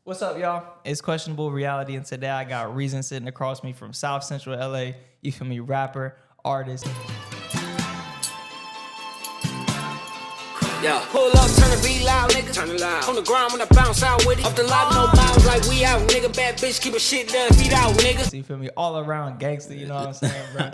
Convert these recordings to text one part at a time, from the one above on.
What's up, y'all? It's Questionable Reality, and today I got RZN sitting across me from South Central LA. You feel me? Rapper, artist. Yeah, pull up, turn the beat loud, nigga. Turn it loud. On the ground when I bounce out with it. Off the lot, no miles like we out, nigga. Bad bitch, keep a shit done, feet out, nigga. So you feel me? All around gangster, you know what I'm saying, bro?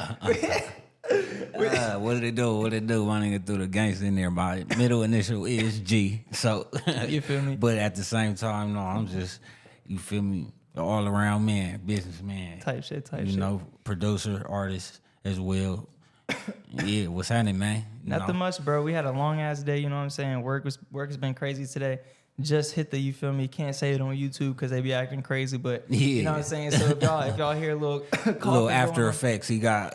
What did it do? What did it do? My nigga threw the gangster in there. My middle initial is G. So You feel me? But at the same time, no, I'm just, you feel me, all around man, businessman. Type shit. You know, producer, artist as well. Yeah, what's happening, man? Nothing much, bro. We had a long ass day, you know what I'm saying? Work has been crazy today. Just hit the, you feel me? Can't say it on YouTube because they be acting crazy, but you know what I'm saying? So if y'all hear a little little after effects he got.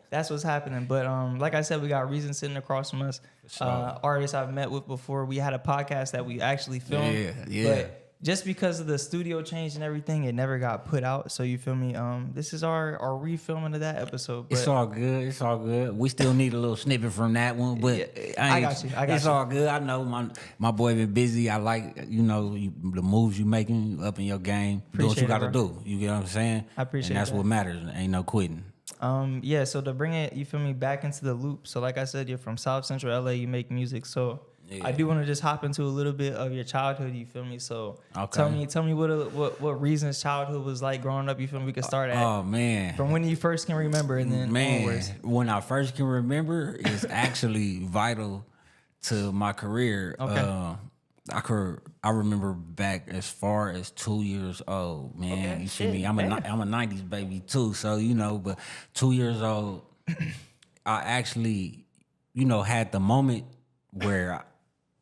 That's what's happening. But like I said, we got RZN sitting across from us. Artists I've met with before. We had a podcast that we actually filmed. Yeah. But just because of the studio change and everything, it never got put out. So you feel me? This is our refilming of that episode. But It's all good. We still need a little snippet from that one, but I got you. It's all good. I know my boy been busy. I like, the moves you making up in your game. Do what you got to do. You get what I'm saying? I appreciate And that's that. what matters. Ain't no quitting. So to bring it, you feel me, back into the loop. So like I said, you're from South Central LA, you make music. So I do want to just hop into a little bit of your childhood, you feel me? So tell me what RZN's childhood was like growing up, you feel me? We could start at Oh man. from when you first can remember and then onwards. When I first can remember is actually vital to my career. Okay. I remember back as far as 2 years old, man. Okay, You see me? I'm a 90s baby too, so but 2 years old, I actually, had the moment where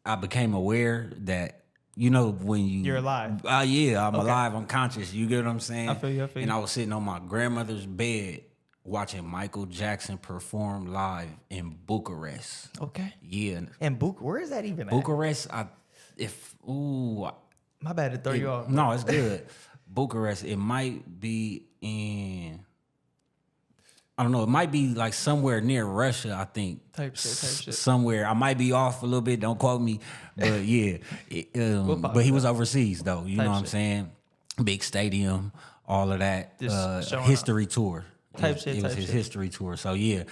I became aware that, when You're alive. I'm alive, I'm conscious. You get what I'm saying? I feel you. And I was sitting on my grandmother's bed watching Michael Jackson perform live in Bucharest. Okay. Yeah. And where is that even at? Bucharest, My bad to throw you off. No, it's good. Bucharest, it might be in, I don't know, it might be like somewhere near Russia, I think. Type shit. Somewhere. I might be off a little bit, don't quote me. But yeah. But he was overseas though, you know what I'm saying? Big stadium, all of that. History tour. It was his history tour. So yeah.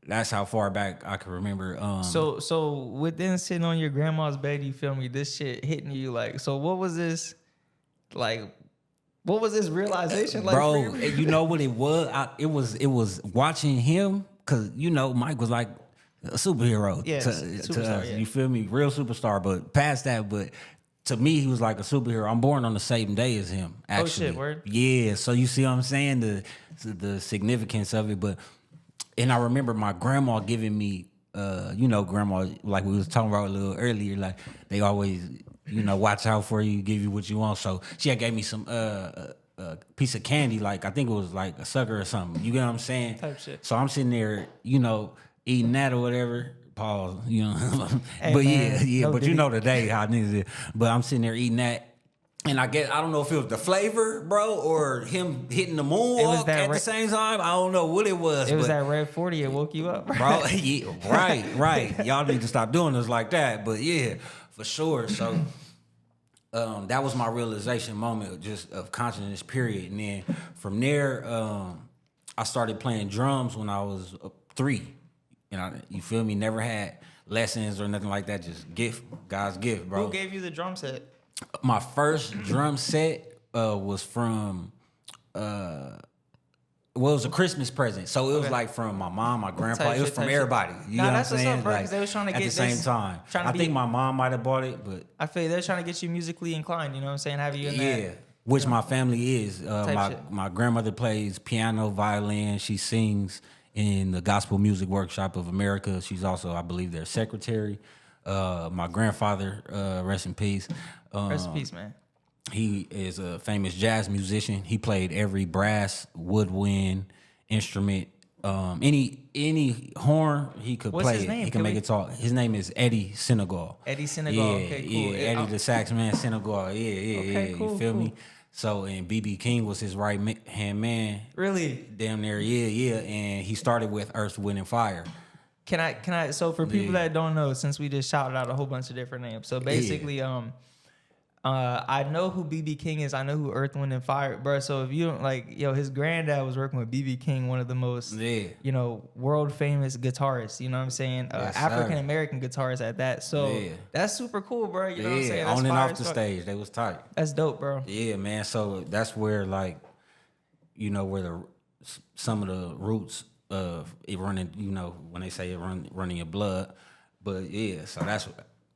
That's how far back I can remember. So within sitting on your grandma's bed, you feel me? This shit hitting you like. So what was this like? What was this realization like, bro? for you? You know what it was? It was watching him because Mike was like a superhero. Yeah, to superstar, us. yeah. You feel me? Real superstar. But past that, to me, he was like a superhero. I'm born on the same day as him. Actually, Oh shit, word. Yeah. So you see what I'm saying? The significance of it, but. And I remember my grandma giving me, grandma, like we was talking about a little earlier, like they always, watch out for you, give you what you want. So she had gave me some piece of candy, like I think it was like a sucker or something. You get what I'm saying? Type shit. So I'm sitting there, eating that or whatever. Pause, Hey, but man, yeah. no But diddy. you know today how niggas is. But I'm sitting there eating that. And I don't know if it was the flavor, bro, or him hitting the moonwalk at the same time. I don't know what it was. It was that red 40. It woke you up, bro. Yeah, right. Y'all need to stop doing this like that. But yeah, for sure. So that was my realization moment, just of consciousness. Period. And then from there, I started playing drums when I was 3. You feel me? Never had lessons or nothing like that. Just God's gift, bro. Who gave you the drum set? My first drum set was from, it was a Christmas present. So it was like from my mom, my grandpa. It was from everybody. You know what I'm saying? What's up, bro, 'cause they was trying to at get the same this- time. trying to I be- think my mom might have bought it, but I feel they're trying to get you musically inclined. You know what I'm saying? Have you in that? yeah. Which my family is. shit. My grandmother plays piano, violin. She sings in the Gospel Music Workshop of America. She's also, I believe, their secretary. My grandfather, rest in peace. Rest in peace, man. He is a famous jazz musician. He played every brass, woodwind instrument, any horn he could What's play. his name? He can make it talk. His name is Eddie Senegal. Eddie Senegal. Yeah, Okay, cool. yeah. Eddie the sax man, Senegal. Yeah. Okay, cool, You feel cool. me? So and BB King was his right hand man. Really? Damn near, yeah. And he started with Earth, Wind, and Fire. Can I? So for people that don't know, since we just shouted out a whole bunch of different names, so basically, I know who BB King is. I know who Earth, Wind, and Fire, bro. So if you don't like, his granddad was working with BB King, one of the most, world famous guitarists. You know what I'm saying? Yes, African American guitarists at that. So that's super cool, bro. You know what I'm saying? That's on and fire off the stage, they was tight. That's dope, bro. Yeah, man. So that's where where some of the roots of it running, when they say it running your blood. But yeah, so that's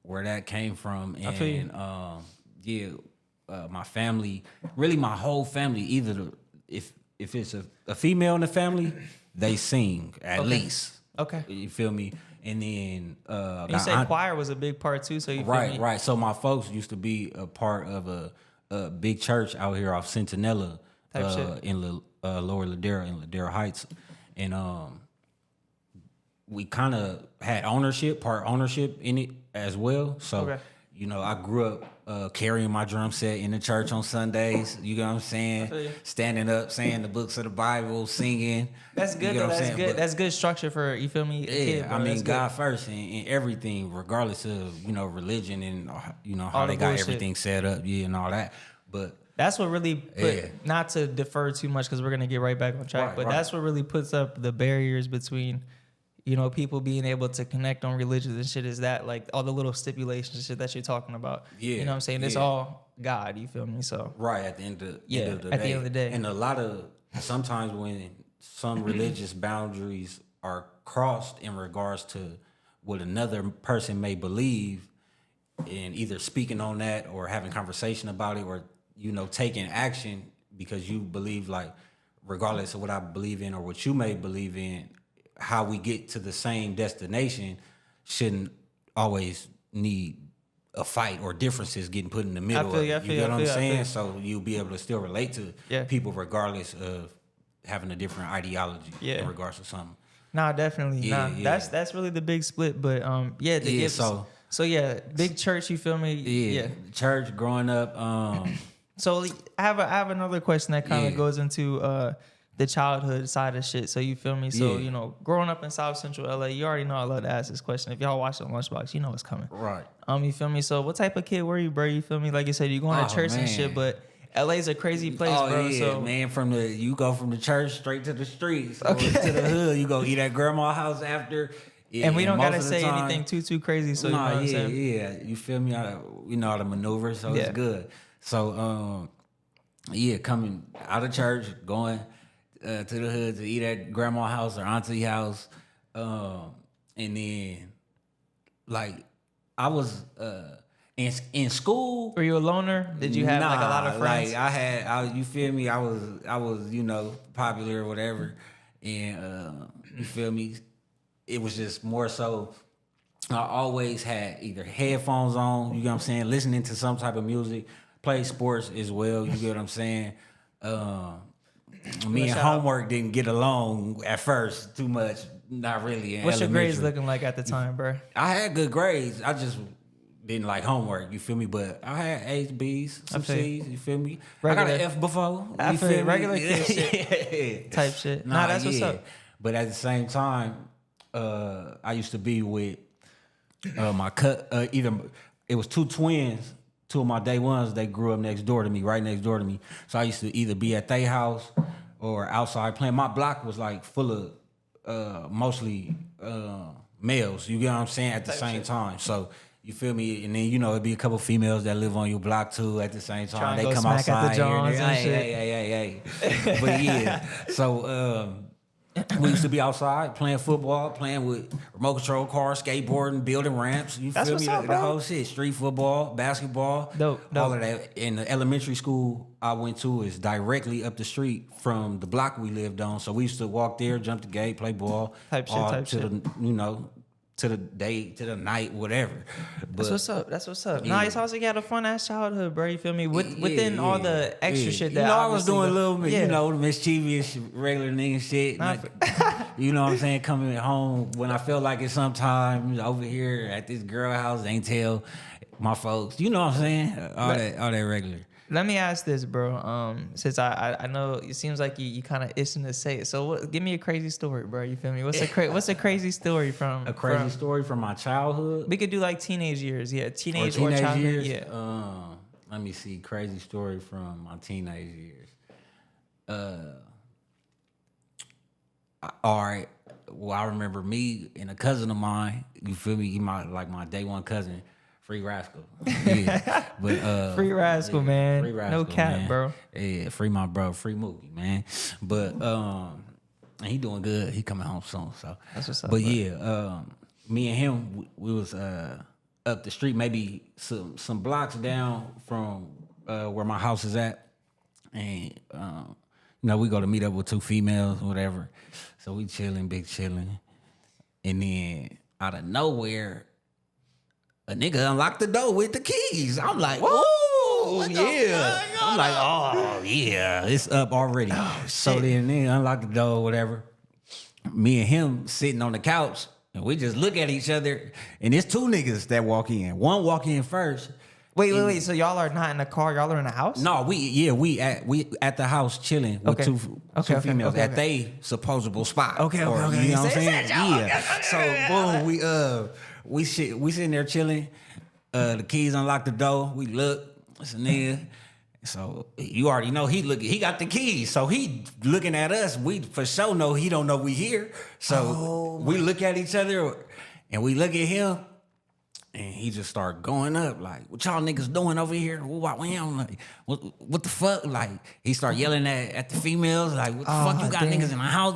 where that came from. And I feel you. My family, really my whole family, either if it's a female in the family, they sing at least. Okay. You feel me? And then you said choir was a big part too, so you feel me? Right. So my folks used to be a part of a big church out here off Centinela in Lower Ladera, in Ladera Heights. And we kind of had part ownership in it as well. So, I grew up carrying my drum set in the church on Sundays. You know what I'm saying? Standing up, saying the books of the Bible, singing. That's good. You know that's good. But that's good structure for, you feel me? Yeah, I mean, God first in everything, regardless of, religion and, how they got everything set up, and all that. But that's what really not to defer too much because we're going to get right back on track, but that's what really puts up the barriers between, people being able to connect on religions and shit, is that like all the little stipulations and shit that you're talking about. Yeah. You know what I'm saying? It's all God, you feel me? So at the end of the day. At the end of the day. And sometimes when some religious boundaries are crossed in regards to what another person may believe, and either speaking on that or having conversation about it, or taking action because you believe, like, regardless of what I believe in or what you may believe in, how we get to the same destination shouldn't always need a fight or differences getting put in the middle. You know what I'm saying? So you'll be able to still relate to people regardless of having a different ideology in regards to something. Nah, definitely. That's really the big split. But so big church, you feel me? Yeah. Church growing up. So I have another question that kind of goes into the childhood side of shit. So you feel me? So, growing up in South Central LA, you already know I love to ask this question. If y'all watch the Lunchbox, you know what's coming. Right. You feel me? So what type of kid were you, bro? You feel me? Like you said, you going to church and shit, but LA's a crazy place, bro. Yeah, so man, you go from the church straight to the streets, to the hood. You go eat at grandma's house after. Yeah, and we don't gotta say anything too crazy. So you know what I'm saying? Yeah, you feel me? We know how to maneuver, so it's good. So coming out of church, going to the hood to eat at grandma's house or auntie house, and then like I was in school. Were you a loner? Did you have like a lot of friends? Like you feel me? I was popular or whatever, and you feel me? It was just more so. I always had either headphones on, you know what I'm saying, listening to some type of music, play sports as well, you get what I'm saying. Me and homework didn't get along at first too much, not really. What's your grades looking like at the time, bro? I had good grades. I just didn't like homework, you feel me? But I had A's, B's, some C's, you feel me? Regular, I got an F before. I feel regular kid shit type shit. Nah, that's what's up. But at the same time, I used to be with my it was two twins, two of my day ones. They grew up right next door to me. So I used to either be at their house or outside playing. My block was like full of mostly males. You get what I'm saying? At the same time, so you feel me? And then it'd be a couple females that live on your block too. At the same time, they come outside here and there. Hey. But yeah, so. We used to be outside playing football, playing with remote control cars, skateboarding, building ramps. You feel me? The whole shit. Street football, basketball, all of that. And the elementary school I went to is directly up the street from the block we lived on. So we used to walk there, jump the gate, play ball, type shit. To the day, to the night, whatever. But, That's what's up. Yeah. Nah, it sounds like you had a fun ass childhood, bro. You feel me? Within all the extra shit that I was doing a little bit, the mischievous regular nigga shit. You know what I'm saying? Coming home when I feel like it sometimes over here at this girl house, ain't tell my folks. You know what I'm saying? All that regular. Let me ask this, bro. Since I know it seems like you kind of itching to say it. So give me a crazy story, bro. You feel me? What's a crazy story from story from my childhood? We could do like teenage years, teenage or childhood, years? let me see, crazy story from my teenage years. All right. Well, I remember me and a cousin of mine. You feel me? He my day one cousin, Free Rascal. Yeah, but Free Rascal, man. Free Rascal, no cap, man. bro. Yeah, free my bro, free Mookie, man. But and he doing good. He coming home soon. So that's what's up. But yeah, me and him, we was up the street, maybe some blocks down from where my house is at, and we go to meet up with two females, whatever. So we big chilling, and then out of nowhere, a nigga unlocked the door with the keys. I'm like, oh yeah. I'm like, oh yeah, it's up already. Oh, so then they unlocked the door, whatever. Me and him sitting on the couch, and we just look at each other, and it's two niggas that walk in. One walk in first. Wait. So y'all are not in the car. Y'all are in the house? No, we at the house chilling with two females at they supposable spot. Okay. You know what I'm saying? Yeah. So boom, we sitting there chilling. The keys unlock the door. We look. It's a nigga. So you already know he got the keys. So he looking at us. We for sure know he don't know we here. So we look at each other and we look at him. And he just started going up like, what y'all niggas doing over here? I'm like, what the fuck? Like, he started yelling at the females, like, what the fuck you got niggas in the house?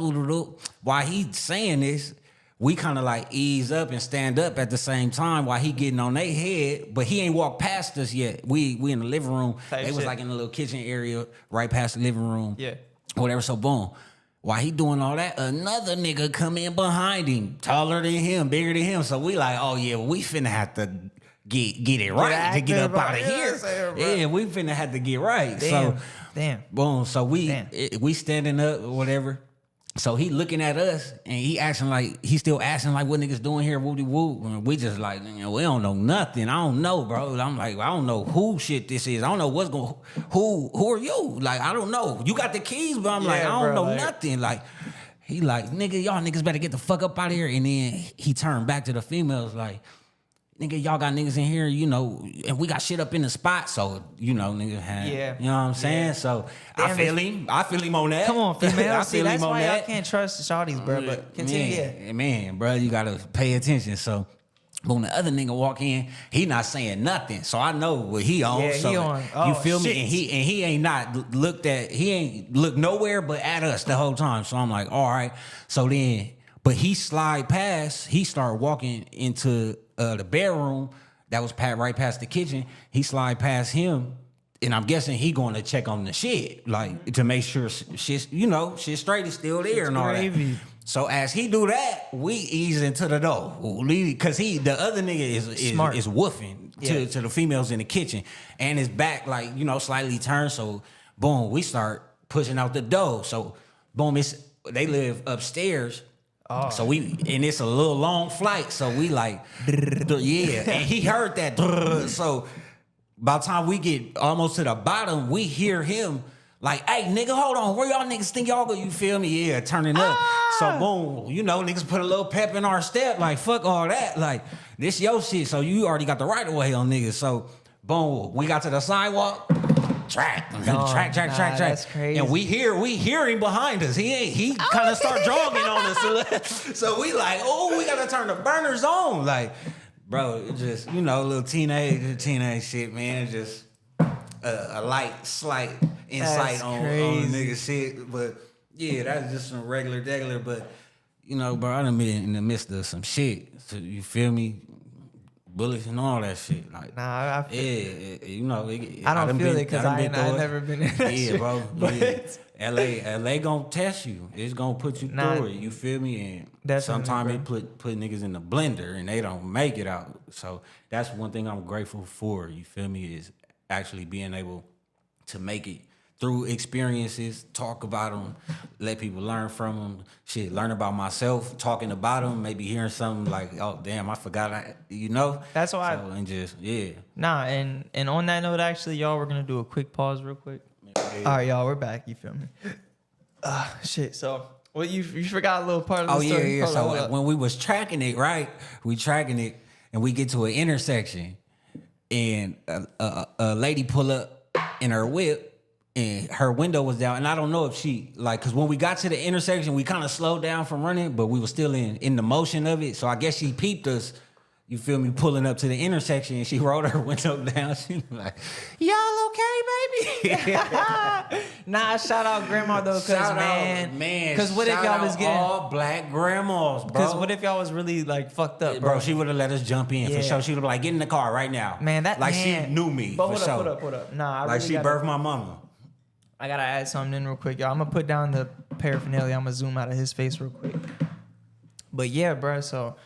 While he saying this, we kind of like ease up and stand up at the same time while he getting on their head, but he ain't walked past us yet. We in the living room. They was like in the little kitchen area right past the living room. Yeah. Whatever, so boom. While he doing all that, another nigga come in behind him, taller than him, bigger than him. So we like, oh yeah, we finna have to get it right to get up out of here. Yeah, we finna have to get right. Damn. Boom. So we standing up or whatever. So he looking at us and he still asking like what niggas doing here, woody woo. And we just like, we don't know nothing. I don't know, bro. I'm like, I don't know who shit this is. I don't know what's going. Who are you? Like, I don't know. You got the keys, but I'm like, I don't know nothing. Like, he like, nigga, y'all niggas better get the fuck up out of here. And then he turned back to the females like, nigga, y'all got niggas in here, and we got shit up in the spot, so, nigga had, you know what I'm saying? Yeah. So, I feel him on that. Come on, female. See, that's why y'all can't trust the shawties, bro, but continue. Man, bro, you gotta pay attention, so. But when the other nigga walk in, he not saying nothing, so I know what he on. Yeah, so he on. Oh, you feel shit. me? And he ain't looked nowhere but at us the whole time, so I'm like, all right. So then, but he started walking into the bedroom that was right past the kitchen. He slide past him, and I'm guessing he going to check on the shit, like to make sure shit straight is still there and all that. So as he do that, we ease into the door because the other nigga is woofing to the females in the kitchen, and his back like slightly turned. So boom, we start pushing out the door. So boom, they live upstairs. Oh. So and it's a little long flight, so we like, yeah. And he heard that, so by the time we get almost to the bottom, we hear him like, hey, nigga, hold on, where y'all niggas think y'all go? You feel me? Yeah, turning up. So boom, niggas put a little pep in our step, like, fuck all that. Like, this your shit, so you already got the right of way on niggas. So boom, we got to the sidewalk. Track. That's crazy. And we hear him behind us. He kind of start jogging on us. So we like, we gotta turn the burners on. Like, bro, it just little teenage shit, man. Just a slight insight on nigga shit. But yeah, that's just some regular. But bro, I done been in the midst of some shit. So you feel me? Bullets and all that shit. Like, I feel I don't feel it because I've never been in that shit. Bro. Yeah. LA gonna test you. It's gonna put you through it. You feel me? And sometimes it put niggas in the blender and they don't make it out. So that's one thing I'm grateful for. You feel me? Is actually being able to make it through experiences, talk about them, let people learn from them. Shit, learn about myself, talking about them, maybe hearing something like, oh, damn, I forgot, That's why Nah, and on that note, actually, y'all, we're going to do a quick pause real quick. Yeah. All right, y'all, we're back. You feel me? Shit, so... Well, you forgot a little part of the story. Yeah. So when we was tracking it, right? We tracking it, and we get to an intersection. and a lady pull up in her whip. And her window was down, and I don't know if she because when we got to the intersection, we kind of slowed down from running, but we were still in the motion of it. So I guess she peeped us. You feel me? Pulling up to the intersection, and she rolled her window down. She was like, "Y'all okay, baby?" Nah, shout out grandma though, cause man, because what if y'all was getting all black grandmas, bro? Because what if y'all was really like fucked up, bro? She would have let us jump in for sure. She would have like, "Get in the car right now." Man, she knew me. But for sure. hold up. Nah, I really she birthed my mama. I gotta add something in real quick, y'all. I'm gonna put down the paraphernalia. I'm gonna zoom out of his face real quick. But yeah, bro. So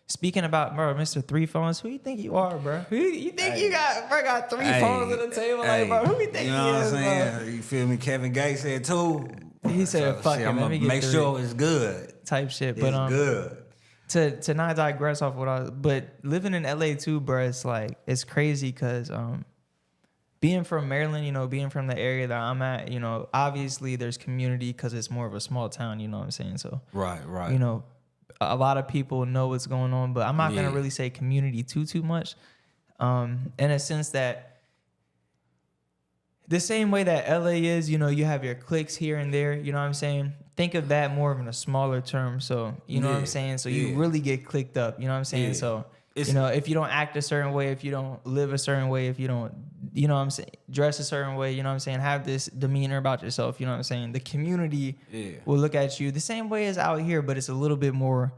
speaking about Mr. Three Phones, who you think you are, bro? Who you think you got? Bro, got three phones on the table, like, bro. Who you think you know he what is, I'm saying? bro? You feel me? Kevin Gates said too. He said, "Fuck it, let me get make sure it's good." Type shit, it's but good. To not digress off what but living in LA too, bro. It's like it's crazy because being from Maryland, you know, being from the area that I'm at, you know, obviously there's community because it's more of a small town, you know what I'm saying? So, right. You know, a lot of people know what's going on, but I'm not going to really say community too much. In a sense that the same way that LA is, you know, you have your cliques here and there, you know what I'm saying? Think of that more of in a smaller term. So, you know what I'm saying? So you really get clicked up, you know what I'm saying? So, you know, if you don't act a certain way, if you don't live a certain way, if you don't, you know what I'm saying, dress a certain way, you know what I'm saying, have this demeanor about yourself, you know what I'm saying, the community will look at you the same way as out here, but it's a little bit more,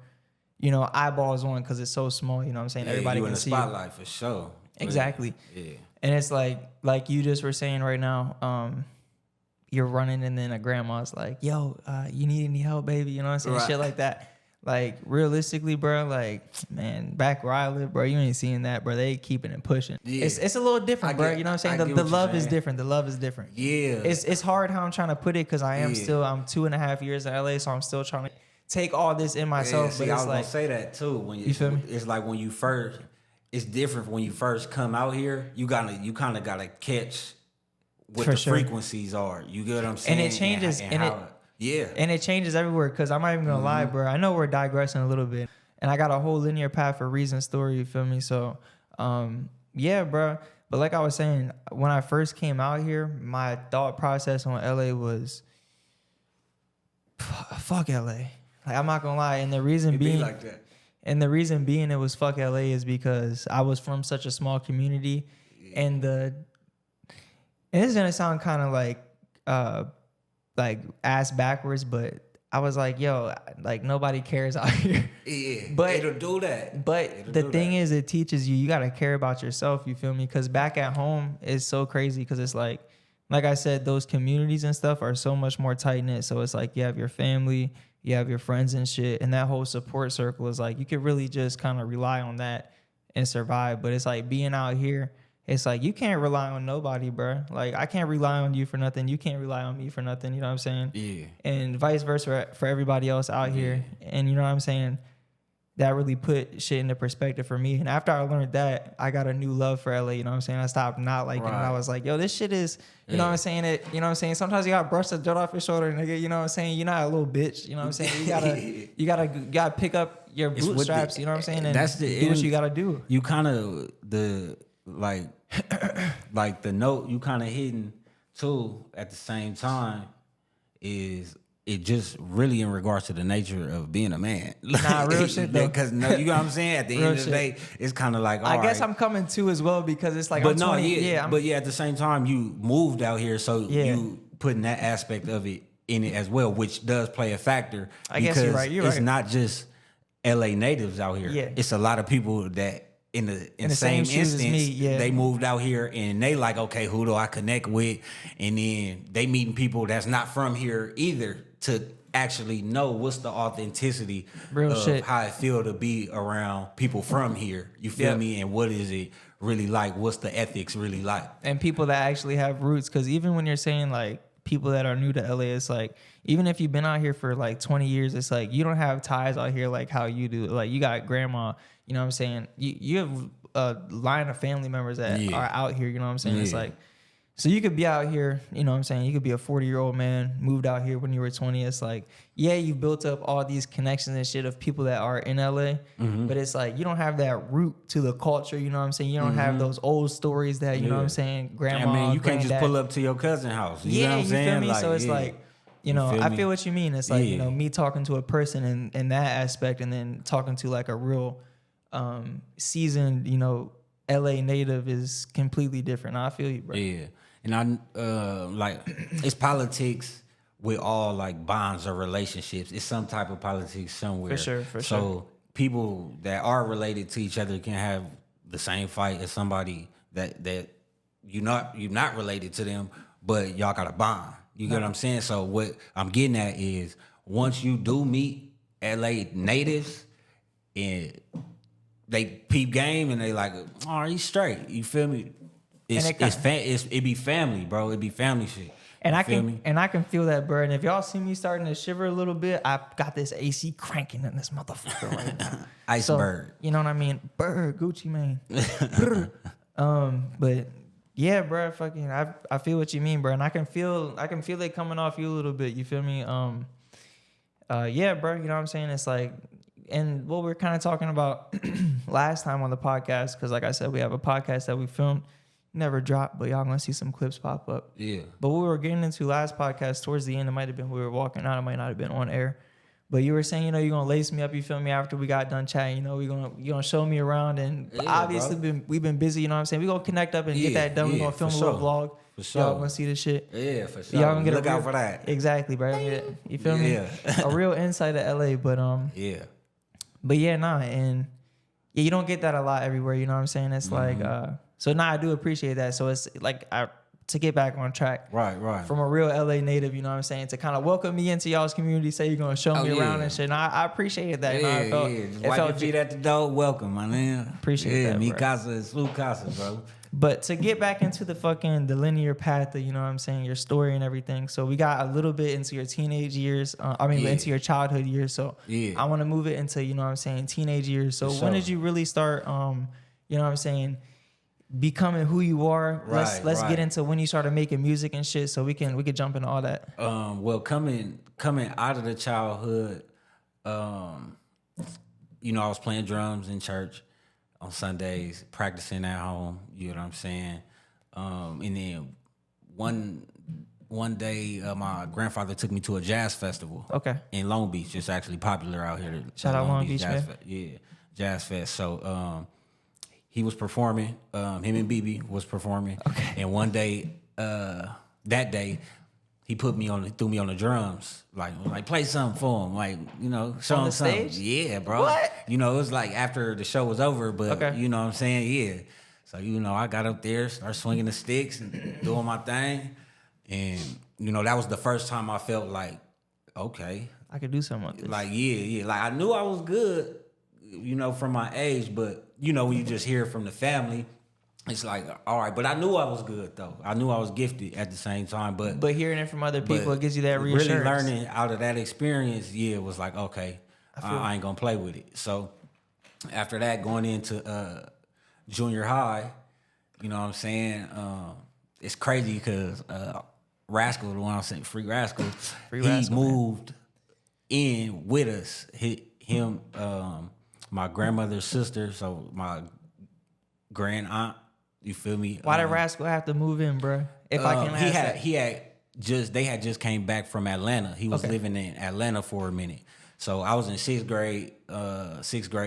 you know, eyeballs on because it's so small, you know what I'm saying, everybody can see you. You in the spotlight for sure. Exactly. Yeah. And it's like you just were saying right now, you're running and then a grandma's like, yo, you need any help, baby, you know what I'm saying, shit like that. Like, realistically, bro, like, man, back where I live, bro, you ain't seeing that, bro. They keeping it pushing. Yeah. It's a little different, bro. You know what I'm saying? The love is different. The love is different. Yeah. It's hard how I'm trying to put it because I'm 2.5 years in LA, so I'm still trying to take all this in myself. See, but I it's was like, gonna say that too. When you feel me? It's like when you first, it's different when you first come out here. You kind of gotta catch what the frequencies are. You get what I'm saying? And it changes. And it changes everywhere because I'm not even gonna lie, bro. I know we're digressing a little bit, and I got a whole linear path for reason story. You feel me? So, yeah, bro. But like I was saying, when I first came out here, my thought process on LA was, fuck LA. Like, I'm not gonna lie, and the reason being like that. And the reason being it was fuck LA is because I was from such a small community, and it's gonna sound kind of like ass backwards, but I was like, yo, like nobody cares out here. Yeah, but it'll do that. But the thing is, it teaches you gotta care about yourself. You feel me? Because back at home, it's so crazy. Because it's like I said, those communities and stuff are so much more tight knit. So it's like you have your family, you have your friends and shit, and that whole support circle is like you could really just kind of rely on that and survive. But it's like being out here. It's like, you can't rely on nobody, bro. Like, I can't rely on you for nothing. You can't rely on me for nothing. You know what I'm saying? Yeah. And vice versa for everybody else out here. And you know what I'm saying? That really put shit into perspective for me. And after I learned that, I got a new love for LA. You know what I'm saying? I stopped not liking it. I was like, yo, this shit is, you know what I'm saying? You know what I'm saying? Sometimes you gotta brush the dirt off your shoulder, nigga. You know what I'm saying? You're not a little bitch. You know what I'm saying? You gotta pick up your bootstraps. You know what I'm saying? And that's do what you gotta do. You kind of, like the note you kind of hitting too at the same time is it just really in regards to the nature of being a man. Nah, real shit though. Because you know what I'm saying? At the end of the day, it's kind of like, I guess I'm coming too as well because it's like, but at the same time, you moved out here, so you putting that aspect of it in it as well, which does play a factor. I guess you're right. It's not just LA natives out here. Yeah. It's a lot of people that in the same instance, they moved out here and they like, okay, who do I connect with? And then they meeting people that's not from here either to actually know what's the authenticity of how it feel to be around people from here. You feel me? And what is it really like? What's the ethics really like? And people that actually have roots, because even when you're saying like people that are new to LA, it's like, even if you've been out here for like 20 years, it's like you don't have ties out here like how you do. Like you got grandma, you know what I'm saying? You have a line of family members that are out here, you know what I'm saying? It's like, So you could be out here, you know what I'm saying? You could be a 40-year-old man, moved out here when you were 20. It's like, yeah, you built up all these connections and shit of people that are in LA, but it's like you don't have that root to the culture, you know what I'm saying? You don't have those old stories that, you know what I'm saying, grandma, I mean, you granddad. can't just pull up to your cousin's house. You know what I'm saying? You feel me? Like, so it's like, you know, I feel what you mean. It's like, you know, me talking to a person in that aspect and then talking to like a real seasoned, you know, LA native is completely different. I feel you, bro. Yeah. And I like it's politics with all like bonds or relationships. It's some type of politics somewhere. For sure. So people that are related to each other can have the same fight as somebody that you're not related to them, but y'all got a bond. You get what I'm saying? So what I'm getting at is once you do meet LA natives and they peep game and they like, oh, he's straight. You feel me? It be family, bro. It be family shit. And I can feel that, bro. And if y'all see me starting to shiver a little bit, I got this AC cranking in this motherfucker right now. Iceberg. So, you know what I mean? Bird, Gucci Mane. But yeah, bro, fucking I feel what you mean, bro. And I can feel it coming off you a little bit. You feel me? Yeah, bro, you know what I'm saying? It's like, and what we're kind of talking about last time on the podcast, because like I said, we have a podcast that we filmed, never dropped, but y'all gonna see some clips pop up. Yeah. But what we were getting into last podcast, towards the end, it might have been we were walking out, it might not have been on air. But you were saying, you know, you're gonna lace me up, you feel me, after we got done chatting, you know, you're gonna show me around, and obviously we've been busy, you know what I'm saying? We're gonna connect up and get that done. We're gonna film a little vlog. For sure. Y'all gonna see the shit. Yeah, for sure. Y'all gonna get look out for that. Exactly, bro. You feel me? A real insight of LA, but yeah. But yeah, and yeah, you don't get that a lot everywhere, you know what I'm saying? It's like so I do appreciate that. So it's like to get back on track. Right. From a real LA native, you know what I'm saying? To kind of welcome me into y'all's community, say you're going to show me around and shit. And I appreciated that. Just wipe your feet at the door, welcome, my man. Appreciate that, mi casa is su casa, bro. But to get back into the linear path of, you know what I'm saying, your story and everything. So we got a little bit into your teenage years. Into your childhood years. So I want to move it into, you know what I'm saying, teenage years. So when did you really start, you know what I'm saying, becoming who you are? Let's get into when you started making music and shit, so we could jump into all that. Well, coming out of the childhood, you know, I was playing drums in church on Sundays, practicing at home. You know what I'm saying? And then one day, my grandfather took me to a jazz festival. In Long Beach. It's actually popular out here. Shout out Long Beach, man. Jazz Fest. So he was performing. Him and BB was performing. And one day, that day, he threw me on the drums, like play something for him, like, you know, show him something. Stage? Yeah, bro. What? You know, it was like after the show was over, but you know what I'm saying? Yeah. So, you know, I got up there, started swinging the sticks and doing my thing. And, you know, that was the first time I felt like, okay, I could do something like this. Like, yeah. Like, I knew I was good, you know, from my age, but, you know, when you just hear it from the family, it's like, all right. But I knew I was good, though. I knew I was gifted at the same time. But hearing it from other people, it gives you that reassurance. Really learning out of that experience, it was like, okay, I ain't going to play with it. So after that, going into junior high, you know what I'm saying? It's crazy because Rascal, the one I'm saying, Free Rascal, moved in with us. Him, my grandmother's sister, so my grand aunt. You feel me? Why did Rascal have to move in, bro? If I can ask they had just came back from Atlanta. He was living in Atlanta for a minute. So I was in 6th grade.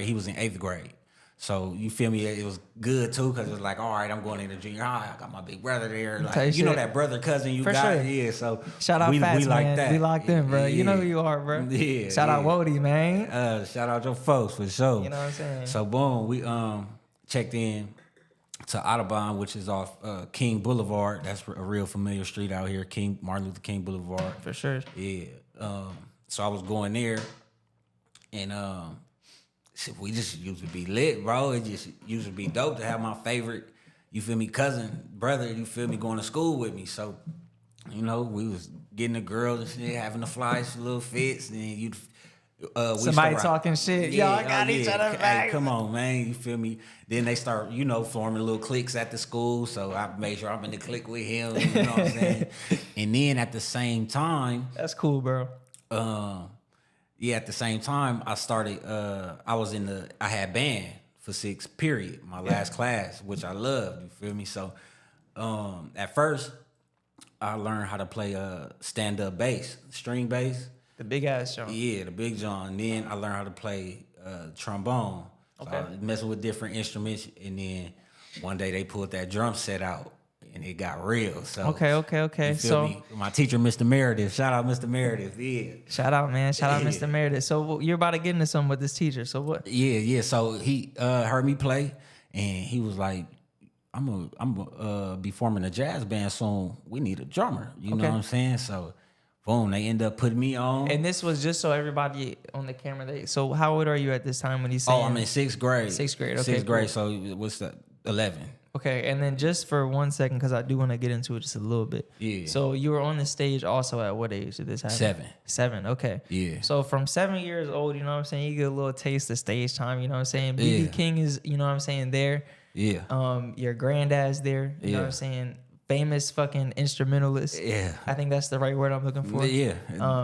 He was in 8th grade. So you feel me? It was good too, because it was like, all right, I'm going into junior high. I got my big brother there. Like, you know that brother cousin you got? Sure. Yeah. So shout out Fats, we like man. That. We locked in, bro. You know who you are, bro. Yeah. Shout out Wody, man. Shout out your folks for sure. You know what I'm saying? So boom, we checked in to Audubon, which is off King Boulevard. That's a real familiar street out here, Martin Luther King Boulevard. For sure. Yeah. So I was going there, and we just used to be lit, bro. It just used to be dope to have my favorite, you feel me, cousin, brother, you feel me, going to school with me. So, you know, we was getting the girls and shit, having the flies, little fits, and Somebody talking shit. Y'all got each other back. Hey, come on, man. You feel me? Then they start, forming little cliques at the school. So I made sure I'm in the clique with him. You know what I'm saying? And then at the same time, that's cool, bro. At the same time, I started. I had band for 6th period, my last class, which I loved. You feel me? So at first, I learned how to play stand-up bass, string bass. The big ass John. Yeah, the big John. And then I learned how to play trombone. Okay. So I was messing with different instruments, and then one day they pulled that drum set out, and it got real. So okay. So me? My teacher, Mr. Meredith. Shout out, Mr. Meredith. Yeah. Shout out, man. Shout out, Mr. Meredith. So you're about to get into something with this teacher. So what? Yeah. So he heard me play, and he was like, I'm gonna be forming a jazz band soon. We need a drummer. You know what I'm saying? So, boom, they end up putting me on. And this was just so everybody on the camera. So how old are you at this time when he's saying? Oh, I'm in 6th grade. 6th grade, okay. 6th grade, so what's that? 11. Okay, and then just for 1 second, because I do want to get into it just a little bit. Yeah. So you were on the stage also at what age did this happen? 7. 7, okay. Yeah. So from 7 years old, you know what I'm saying, you get a little taste of stage time, you know what I'm saying? BB King is, you know what I'm saying, there. Yeah. Your granddad's there, you know what I'm saying? Famous fucking instrumentalist. Yeah. I think that's the right word I'm looking for. Yeah.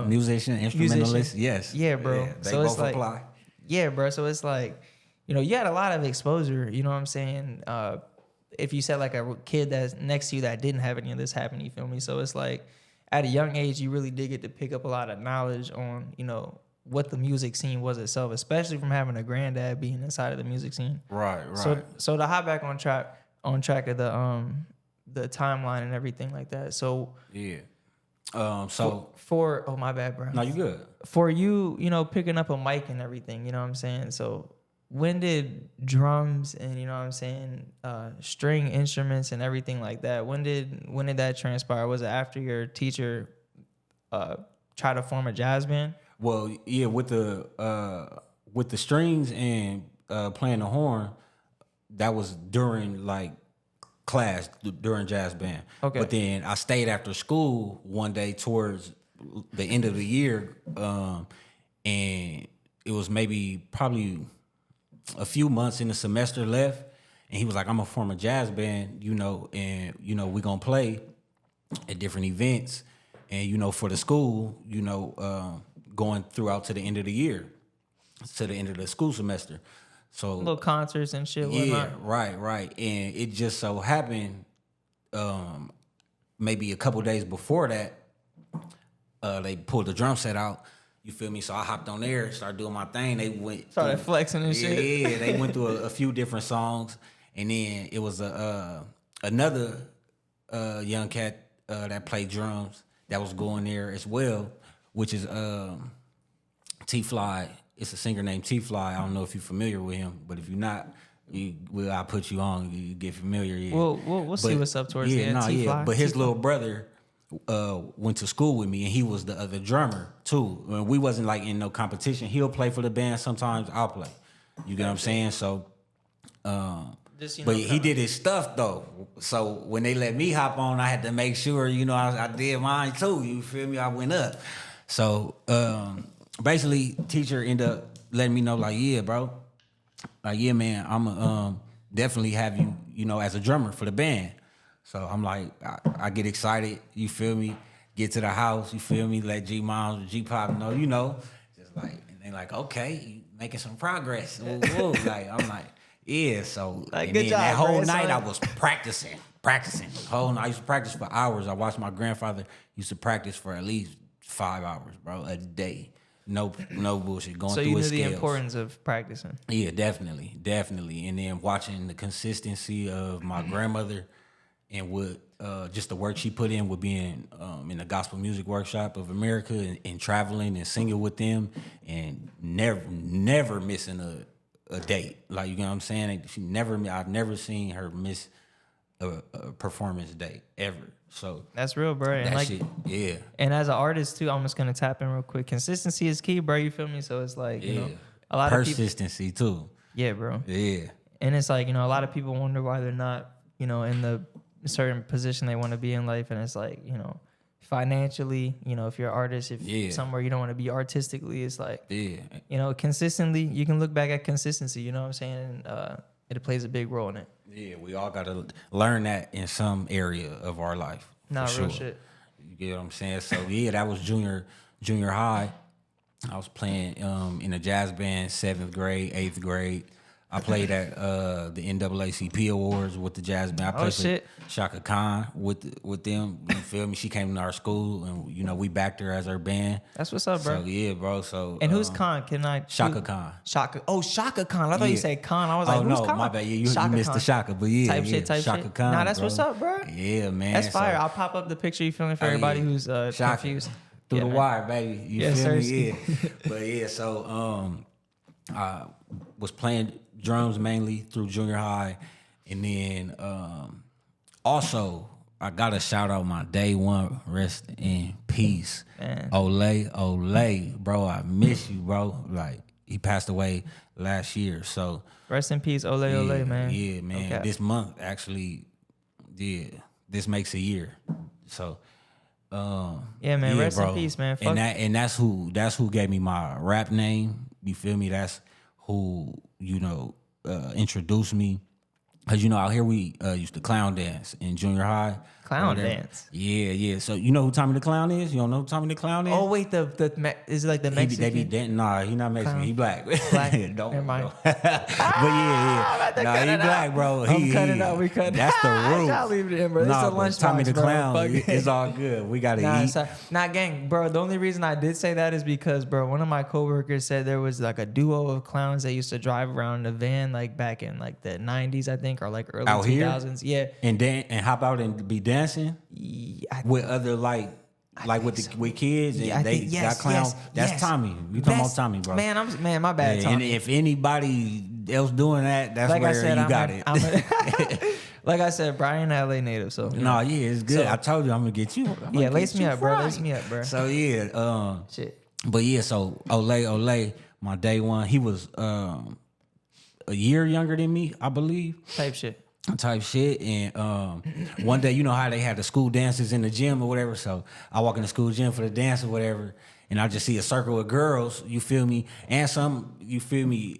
Musician, instrumentalist, yes. Yeah, bro. Yeah, they so both it's like, apply. Yeah, bro. So it's like, you had a lot of exposure, you know what I'm saying? If you said like a kid that's next to you that didn't have any of this happen, you feel me? So it's like at a young age, you really did get to pick up a lot of knowledge on, what the music scene was itself, especially from having a granddad being inside of the music scene. Right. So to hop back on track of the timeline and everything like that. So yeah. For my bad, bro. No, you good. For you, picking up a mic and everything, you know what I'm saying? So when did drums and, you know what I'm saying, string instruments and everything like that, when did that transpire? Was it after your teacher tried to form a jazz band? Well, yeah, with the strings and playing the horn, that was during like class, during jazz band. Okay. But then I stayed after school one day towards the end of the year, and it was probably a few months in the semester left, and he was like, I'm gonna form a jazz band, and we gonna play at different events, and for the school, going throughout to the end of the year, to the end of the school semester. So little concerts and shit. Yeah, right. And it just so happened, maybe a couple days before that, they pulled the drum set out. You feel me? So I hopped on there, started doing my thing. They started flexing and shit. Yeah, they went through a few different songs, and then it was another young cat that played drums that was going there as well, which is T-Fly. It's a singer named T-Fly. I don't know if you're familiar with him, but if you're not, I'll put you on. You get familiar. Yeah. We'll see what's up towards the end. T-Fly. But his little brother went to school with me, and he was the other drummer too. And we wasn't like in no competition. He'll play for the band. Sometimes I'll play. You get what I'm saying? So, but he did his stuff though. So when they let me hop on, I had to make sure I did mine too. You feel me? I went up. So basically, teacher ended up letting me know like, yeah, bro, like yeah, man, I'm definitely have you as a drummer for the band. So I'm like, I get excited, you feel me? Get to the house, you feel me? Let G-Mom, G-Pop know, just like, and they like, okay, you making some progress. Whoa. Like, I'm like, yeah. So like, and good then job, that whole bro, night son. I was practicing. Whole night I used to practice for hours. I watched my grandfather used to practice for at least 5 hours, bro, a day. No bullshit. Going so through his scales. So you knew the importance of practicing. Yeah, definitely. And then watching the consistency of my grandmother and what just the work she put in with being in the Gospel Music Workshop of America and traveling and singing with them and never missing a date. Like, you know what I'm saying? I've never seen her miss a performance date ever. So that's real, bro. And that shit, yeah. And as an artist too, I'm just gonna tap in real quick. Consistency is key, bro. You feel me? So it's like, a lot of people. Persistency too. Yeah, bro. Yeah. And it's like, a lot of people wonder why they're not, in the certain position they want to be in life. And it's like, financially, you know, if you're an artist, if somewhere you don't want to be artistically, it's like, you know, consistently, you can look back at consistency, you know what I'm saying? It plays a big role in it. Yeah, we all got to learn that in some area of our life. Real shit. You get what I'm saying? So, that was junior high. I was playing in a jazz band, 7th grade, 8th grade. I played at the NAACP Awards with the jazz band. I played for Shaka Khan with them. You feel me? She came to our school, and you know we backed her as our band. That's what's up, bro. So yeah, bro. So and who's Khan? Shaka Khan. Shaka. Oh, Shaka Khan. I thought you said Khan. I was like, who's Khan? My bad. You missed the Shaka, but type shit. Shaka Khan. Nah, that's what's up, bro. Yeah, man. That's fire. I'll pop up the picture. You feeling for everybody who's confused through the wire, baby. You feel me? Yeah. But yeah, so I was playing drums mainly through junior high, and then also I gotta shout out my day one, rest in peace, Ole, bro. I miss you, bro. Like he passed away last year, so rest in peace, Ole, man. Yeah, man. Okay. This month actually, this makes a year, so. Man, rest in peace, man. Fuck. And that's who gave me my rap name. You feel me? That's who, you know, introduced me. Cause you know, out here we used to clown dance in junior high. Clown dance? Yeah. So you know who Tommy the Clown is? You don't know who Tommy the Clown is? Oh wait, is it like the Mexican? They be dancing. Nah, he not Mexican. Clown. He black. Don't. Never mind. But yeah. Nah, he black, bro. I'm cutting out. We cut. That's the rule. I'll leave it in, bro. It's a lunchbox, Tommy the Clown. Bro. It's all good. We gotta eat. Nah, gang, bro. The only reason I did say that is because, bro, one of my coworkers said there was like a duo of clowns that used to drive around in a van like back in like the 90s, I think, or like early out 2000s. Here? Yeah. And hop out and be dancing. With other with kids and they got clowns. That's Tommy. You talking about Tommy, bro? Man, my bad. Tommy. And if anybody else doing that, that's like where you got it. Like I said, Brian, LA native. So it's good. So, I told you I'm gonna get you. Lace me up, bro. Lace me up, bro. So shit. But so Ole, my day one, he was a year younger than me, I believe. Type shit. And one day, you know how they had the school dances in the gym or whatever, so I walk in the school gym for the dance or whatever, and I just see a circle of girls, you feel me, and some, you feel me,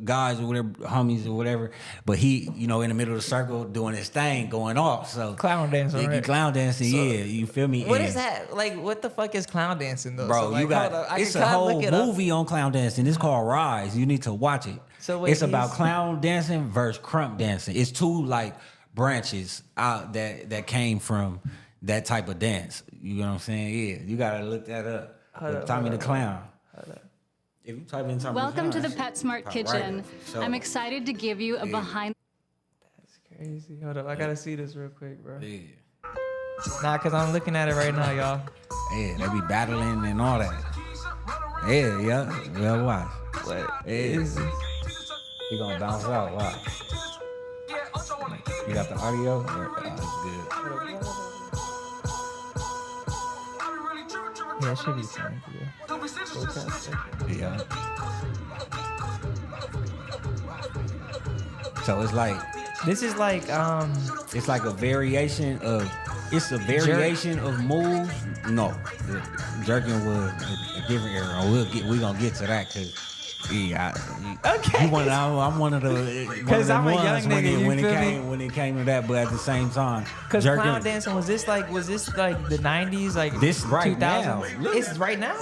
guys or whatever, homies or whatever, but he, you know, in the middle of the circle doing his thing, going off, so. Clown dancing, right? Clown dancing, so, you feel me? What is that? Like, what the fuck is clown dancing, though? Bro, so, it's a whole movie on clown dancing. It's called Rise. You need to watch it. So wait, it's about clown dancing versus crump dancing. It's two like branches out that came from that type of dance. You know what I'm saying? Yeah, you gotta look that up. Tommy the Clown. If you type in Tommy Welcome the Clown, to the PetSmart Kitchen. Right. I'm excited to give you a behind. That's crazy. Hold up, I gotta see this real quick, bro. Yeah. Nah, cause I'm looking at it right now, y'all. Yeah, they be battling and all that. Yeah, watch. What is this? He gonna bounce out. Wow. You got the audio? It's good. Yeah, it should be fine. Yeah. So it's like this is like it's like a variation of of moves. No, jerking was a different era. We gonna get to that because. Yeah, okay. I'm one of the because I'm a young nigga. When it came to that, but at the same time, because clown dancing was this like the 90s, like this right 2000s? Now? It's right now.